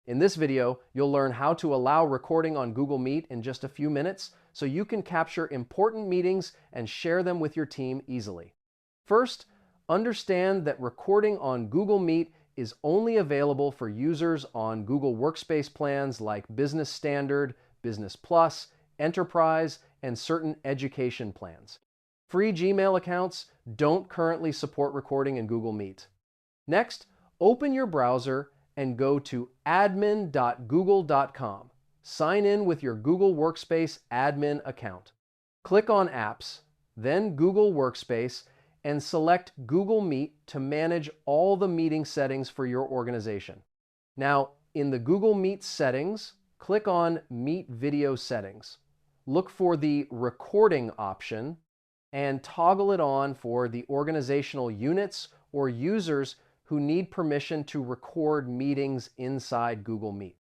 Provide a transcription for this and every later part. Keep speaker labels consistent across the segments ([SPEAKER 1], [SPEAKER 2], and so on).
[SPEAKER 1] In this video, you'll learn how to allow recording on Google Meet in just a few minutes so you can capture important meetings and share them with your team easily. First, understand that recording on Google Meet is only available for users on Google Workspace plans like Business Standard, Business Plus, Enterprise, and certain education plans. Free Gmail accounts don't currently support recording in Google Meet. Next, open your browser and go to admin.google.com. Sign in with your Google Workspace admin account. Click on Apps, then Google Workspace, and select Google Meet to manage all the meeting settings for your organization. Now, in the Google Meet settings, click on Meet Video Settings. Look for the Recording option and toggle it on for the organizational units or users who need permission to record meetings inside Google Meet.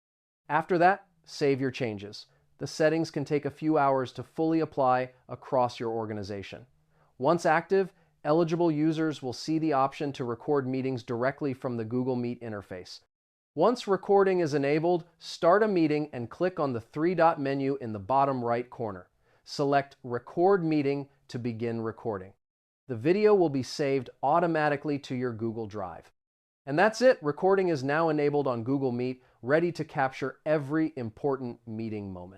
[SPEAKER 1] After that, save your changes. The settings can take a few hours to fully apply across your organization. Once active, eligible users will see the option to record meetings directly from the Google Meet interface. Once recording is enabled, start a meeting and click on the three-dot menu in the bottom right corner. Select Record Meeting to begin recording. The video will be saved automatically to your Google Drive. And that's it. Recording is now enabled on Google Meet, ready to capture every important meeting moment.